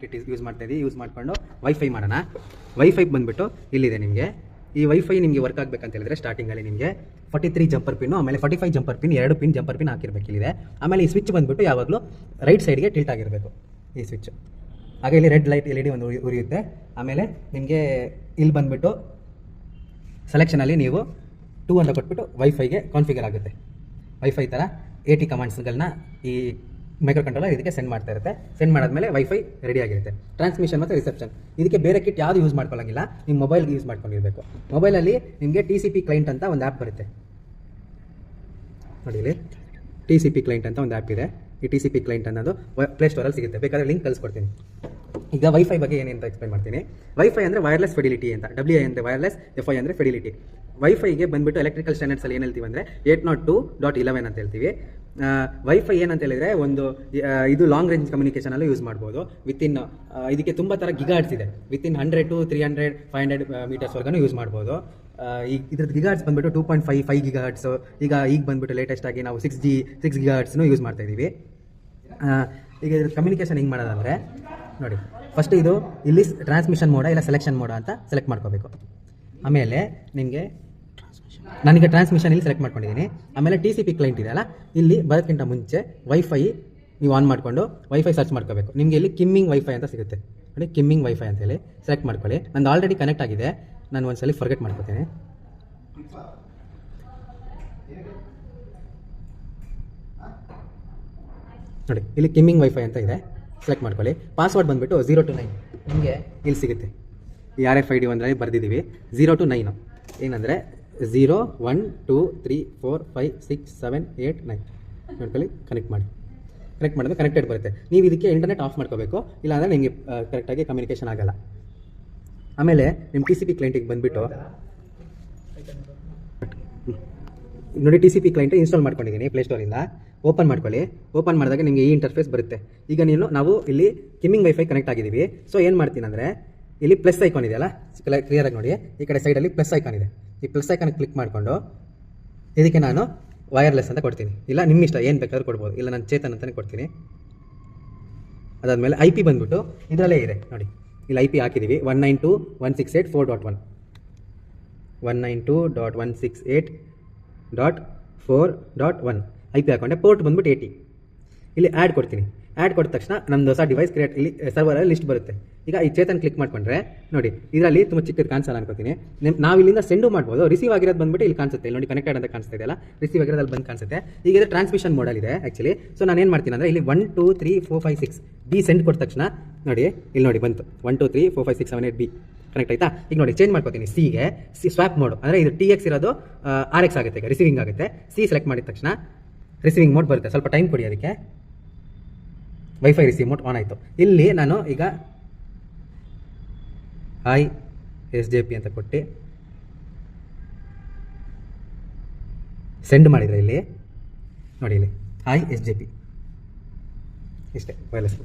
Kit use use ಮಾಡಿಕೊಂಡು wifi ಮಾಡೋಣ. Wifi ಬಂದುಬಿಟ್ಟು ಇಲ್ಲಿದೆ ನಿಮಗೆ. ಈ ವೈಫೈ ನಿಮಗೆ ವರ್ಕ್ ಆಗಬೇಕಂತ ಹೇಳಿದ್ರೆ ಸ್ಟಾರ್ಟಿಂಗಲ್ಲಿ ನಿಮಗೆ 43 ಜಂಪರ್ ಪಿನ್ನು, ಆಮೇಲೆ 45 jumper pin, 2 pin jumper pin ಹಾಕಿರಬೇಕು ಇಲ್ಲಿದೆ. ಆಮೇಲೆ ಈ ಸ್ವಿಚ್ ಬಂದುಬಿಟ್ಟು ಯಾವಾಗಲೂ ರೈಟ್ ಸೈಡ್ಗೆ ಟಿಲ್ಟ್ ಆಗಿರಬೇಕು ಈ ಸ್ವಿಚ್. ಹಾಗೆ ಇಲ್ಲಿ ರೆಡ್ ಲೈಟ್ LED ಒಂದು ಉರಿಯುತ್ತೆ. ಆಮೇಲೆ ನಿಮಗೆ ಇಲ್ಲಿ ಬಂದುಬಿಟ್ಟು ಸೆಲೆಕ್ಷನಲ್ಲಿ ನೀವು 2 ಅಂತ ಕೊಟ್ಬಿಟ್ಟು ವೈಫೈಗೆ ಕಾನ್ಫಿಗರ್ ಆಗುತ್ತೆ. ವೈಫೈ ಥರ 80 ಕಮಾಂಡ್ಸ್ಗಳನ್ನ ಈ ಮೈಕ್ರೋ ಕಂಟ್ರೋಲರ್ ಇದಕ್ಕೆ ಸೆಂಡ್ ಮಾಡ್ತಾ ಇರುತ್ತೆ. ಸೆಂಡ್ ಮಾಡಾದ್ಮೇಲೆ ವೈಫೈ ರೆಡಿ ಆಗಿರುತ್ತೆ. ಟ್ರಾನ್ಸ್ಮಿಷನ್ ಮತ್ತು ರಿಸೆಪ್ಷನ್ ಇದಕ್ಕೆ ಬೇರೆ ಕಿಟ್ ಯಾವುದು ಯೂಸ್ ಮಾಡ್ಕೊಳ್ಳೋಂಗಿಲ್ಲ, ನಿಮ್ಮ ಮೊಬೈಲ್ಗೆ ಯೂಸ್ ಮಾಡ್ಕೊಂಡಿರಬೇಕು. ಮೊಬೈಲಲ್ಲಿ ನಿಮಗೆ TCP ಕ್ಲೈಂಟ್ ಅಂತ ಒಂದು ಆ್ಯಪ್ ಬರುತ್ತೆ ನೋಡಿ. ಇಲ್ಲಿ TCP ಕ್ಲೈಂಟ್ ಅಂತ ಒಂದು ಆ್ಯಪ್ ಇದೆ. ಈ TCP ಕ್ಲೈಂಟ್ ಅನ್ನೋದು ಪ್ಲೇಸ್ಟೋರಲ್ಲಿ ಸಿಗುತ್ತೆ, ಬೇಕಾದ್ರೆ ಲಿಂಕ್ ಕಳಿಸ್ಕೊಡ್ತೀನಿ. ಈಗ ವೈಫೈ ಬಗ್ಗೆ ಏನೇನು ಎಕ್ಸ್ಪ್ಲೈನ್ ಮಾಡ್ತೀನಿ. ವೈಫೈ ಅಂದರೆ ವೈರ್ಲೆಸ್ ಫೆಡಿಲಿಟಿ ಅಂತ, WI ಅಂದರೆ ವೈರ್ಲೆಸ್, FI ಅಂದರೆ ಫೆಡಿಲಿಟಿ. ವೈಫೈಗೆ ಬಂದುಬಿಟ್ಟು ಎಲೆಕ್ಟ್ರಿಕಲ್ ಸ್ಟ್ಯಾಂಡರ್ಡ್ಸಲ್ಲಿ ಏನು ಹೇಳ್ತೀವಿ ಅಂದರೆ 802.11 ಅಂತ ಹೇಳ್ತೀವಿ. ವೈಫೈ ಏನಂತ ಹೇಳಿದರೆ ಒಂದು ಇದು ಲಾಂಗ್ ರೇಂಜ್ ಕಮ್ಯುನಿಕೇಷನಲ್ಲೂ ಯೂಸ್ ಮಾಡ್ಬೋದು. ವಿತಿನ್ ಇದಕ್ಕೆ ತುಂಬ ಥರ ಗಿಗಾರ್ಡ್ಸ್ ಇದೆ. ವಿತಿನ್ 100 to 300 500 ಮೀಟರ್ಸ್ವರೆಗೂ ಯೂಸ್ ಮಾಡ್ಬೋದು. ಈಗ ಇದ್ರದ್ದು ಗಿಗಾರ್ಡ್ಸ್ ಬಂದುಬಿಟ್ಟು 2.5 ಗಿಗಾರ್ಡ್ಸು. ಈಗ ಬಂದುಬಿಟ್ಟು ಲೇಟೆಸ್ಟ್ ಆಗಿ ನಾವು 6 ಗಿಗಾರ್ಡ್ಸ್ನು ಯೂಸ್ ಮಾಡ್ತಾ ಇದ್ದೀವಿ. ಈಗ ಇದ್ರ ಕಮ್ಯುನಿಕೇಷನ್ ಹೆಂಗೆ ಮಾಡೋದಂದರೆ ನೋಡಿ, ಫಸ್ಟ್ ಇದು ಇಲ್ಲಿ ಟ್ರಾನ್ಸ್ಮಿಷನ್ ಮೋಡ ಇಲ್ಲ ಸೆಲೆಕ್ಷನ್ ಮೋಡ ಅಂತ ಸೆಲೆಕ್ಟ್ ಮಾಡ್ಕೋಬೇಕು. ಆಮೇಲೆ ನಿಮಗೆ ನಾನೀಗ ಟ್ರಾನ್ಸ್ಮಿಷನ್ ಇಲ್ಲಿ ಸೆಲೆಕ್ಟ್ ಮಾಡ್ಕೊಂಡಿದ್ದೀನಿ. ಆಮೇಲೆ TCP ಕ್ಲೈಂಟ್ ಇದೆಯಲ್ಲ, ಇಲ್ಲಿ ಬರೋಕ್ಕಿಂತ ಮುಂಚೆ ವೈಫೈ ನೀವು ಆನ್ ಮಾಡಿಕೊಂಡು ವೈಫೈ ಸರ್ಚ್ ಮಾಡ್ಕೋಬೇಕು. ನಿಮಗೆ ಇಲ್ಲಿ ಕಿಮ್ಮಿಂಗ್ ವೈಫೈ ಅಂತ ಸಿಗುತ್ತೆ ನೋಡಿ, ಕಿಮ್ಮಿಂಗ್ ವೈಫೈ ಅಂತೇಳಿ ಸೆಲೆಕ್ಟ್ ಮಾಡ್ಕೊಳ್ಳಿ. ನಂದು ಆಲ್ರೆಡಿ ಕನೆಕ್ಟ್ ಆಗಿದೆ, ನಾನು ಒಂದ್ಸಲಿ ಫರ್ಗೆಟ್ ಮಾಡ್ಕೋತೀನಿ. ನೋಡಿ ಇಲ್ಲಿ ಕಿಮ್ಮಿಂಗ್ ವೈಫೈ ಅಂತ ಇದೆ, ಸೆಲೆಕ್ಟ್ ಮಾಡ್ಕೊಳ್ಳಿ. ಪಾಸ್ವರ್ಡ್ ಬಂದುಬಿಟ್ಟು 0 to 9 ನಿಮಗೆ ಇಲ್ಲಿ ಸಿಗುತ್ತೆ. ಈ RFID ಒಂದರಲ್ಲಿ ಬರೆದಿದ್ದೀವಿ 0 to 9. ಏನಂದರೆ 0 1 2 3 4 5 6 7 8 9 ನೋಡ್ಕೊಳ್ಳಿ. ಕನೆಕ್ಟ್ ಮಾಡಿದ್ರೆ ಕನೆಕ್ಟೆಡ್ ಬರುತ್ತೆ. ನೀವು ಇದಕ್ಕೆ ಇಂಟರ್ನೆಟ್ ಆಫ್ ಮಾಡ್ಕೋಬೇಕು, ಇಲ್ಲಾಂದರೆ ನಿಮಗೆ ಕರೆಕ್ಟಾಗಿ ಕಮ್ಯುನಿಕೇಷನ್ ಆಗೋಲ್ಲ. ಆಮೇಲೆ ನಿಮ್ಮ TCP ಕ್ಲೈಂಟಿಗೆ ಬಂದುಬಿಟ್ಟು ನೋಡಿ, TCP ಕ್ಲೈಂಟ್ ಇನ್ಸ್ಟಾಲ್ ಮಾಡ್ಕೊಂಡಿದ್ದೀನಿ ಪ್ಲೇಸ್ಟೋರಿಂದ. ಓಪನ್ ಮಾಡ್ಕೊಳ್ಳಿ. ಓಪನ್ ಮಾಡಿದಾಗ ನಿಮಗೆ ಈ ಇಂಟರ್ಫೇಸ್ ಬರುತ್ತೆ. ಈಗ ನಾವು ಇಲ್ಲಿ ಕಿಮ್ಮಿಂಗ್ ವೈಫೈ ಕನೆಕ್ಟ್ ಆಗಿದ್ದೀವಿ. ಸೊ ಏನು ಮಾಡ್ತೀನಿ ಅಂದರೆ ಇಲ್ಲಿ ಪ್ಲಸ್ ಐಕಾನ್ ಇದೆಯಲ್ಲ, ಕ್ಲಿಯರಾಗಿ ನೋಡಿ, ಈ ಕಡೆ ಸೈಡಲ್ಲಿ ಪ್ಲಸ್ ಐಕಾನ್ ಇದೆ. ಈ ಪ್ಲಸ್ ಐಕಾನ್ ಕ್ಲಿಕ್ ಮಾಡಿಕೊಂಡು ಇದಕ್ಕೆ ನಾನು ವೈರ್ಲೆಸ್ ಅಂತ ಕೊಡ್ತೀನಿ. ಇಲ್ಲ ನಿಮ್ಮ ಇಷ್ಟ, ಏನು ಬೇಕಾದ್ರೂ ಕೊಡ್ಬೋದು. ಇಲ್ಲ ನಾನು ಚೇತನ್ ಅಂತಲೇ ಕೊಡ್ತೀನಿ. ಅದಾದಮೇಲೆ IP ಬಂದುಬಿಟ್ಟು ಇದರಲ್ಲೇ ಇದೆ ನೋಡಿ, ಇಲ್ಲಿ IP ಹಾಕಿದ್ದೀವಿ 192.168.4.1 192.168.4.1 IP ಹಾಕೊಂಡೆ. ಪೋರ್ಟ್ ಬಂದುಬಿಟ್ಟು 80. ಇಲ್ಲಿ ಆ್ಯಡ್ ಕೊಡ್ತೀನಿ. ಆ್ಯಡ್ ಕೊಟ್ಟ ತಕ್ಷಣ ನಮ್ಮದು ಹೊಸ ಡಿವೈಸ್ ಕ್ರಿಯೇಟ್ ಇಲ್ಲಿ ಸರ್ವರಲ್ಲಿ ಲಿಸ್ಟ್ ಬರುತ್ತೆ. ಈಗ ಈ ಚೇತನ್ ಕ್ಲಿಕ್ ಮಾಡ್ಕೊಂಡ್ರೆ ನೋಡಿ, ಇದರಲ್ಲಿ ತುಂಬ ಚಿಕ್ಕದು ಕಾಣಿಸಲ್ಲ ಅನ್ಕೋತೀನಿ. ನಾವು ಇಲ್ಲಿಂದ ಸೆಂಡು ಮಾಡ್ಬೋದು. ರಿಸೀವ್ ಆಗಿರೋದು ಬಂದುಬಿಟ್ಟು ಇಲ್ಲಿ ಕಾಣಿಸುತ್ತೆ. ಇಲ್ಲಿ ನೋಡಿ ಕನೆಕ್ಟೆಡ್ ಅಂತ ಕಾಣಿಸ್ತಾ ಇದೆಯಲ್ಲ, ರಿಸೀವ್ ಆಗಿರೋದು ಅಲ್ಲಿ ಬಂದು ಕಾಣಿಸುತ್ತೆ. ಈಗ ಇದು ಟ್ರಾನ್ಸ್ಮಿಷನ್ ಮೋಡಲ್ ಇದೆ ಆ್ಯಕ್ಚುಲಿ. ಸೊ ನಾನು ಏನು ಮಾಡ್ತೀನಿ ಅಂದರೆ ಇಲ್ಲಿ 1 2 3 4 5 6 B ಸೆಂಡ್ ಕೊಟ್ಟ ತಕ್ಷಣ ನೋಡಿ, ಇಲ್ಲಿ ನೋಡಿ ಬಂತು 1 2 3 4 5 6 7 8 B ಕನೆಕ್ಟ್ ಆಯಿತಾ. ಈಗ ನೋಡಿ ಚೇಂಜ್ ಮಾಡ್ಕೋತೀನಿ. ಸಿಗೆ ಸ್ವಾಪ್ ಮೋಡ್ ಅಂದರೆ ಇದು TX ಇರೋದು RX ಆಗುತ್ತೆ, ಈಗ ರಿಸೀವಿಂಗ್ ಆಗುತ್ತೆ. C ಸೆಲೆಕ್ಟ್ ಮಾಡಿದ ತಕ್ಷಣ ರಿಸೀವಿಂಗ್ ಮೋಡ್ ಬರುತ್ತೆ. ಸ್ವಲ್ಪ ಟೈಮ್ ಕೊಡಿ ಅದಕ್ಕೆ. ವೈಫೈ ರಿಸೀವ್ ಮೋಡ್ ಆನ್ ಆಯಿತು. ಇಲ್ಲಿ ನಾನು ಈಗ hi SJP ಅಂತ ಕೊಟ್ಟು ಸೆಂಡ್ ಮಾಡಿದರೆ ಇಲ್ಲಿ ನೋಡಿ, ಇಲ್ಲಿ hi SJP ಇಷ್ಟೇ ವೈರ್ಲೆಸ್.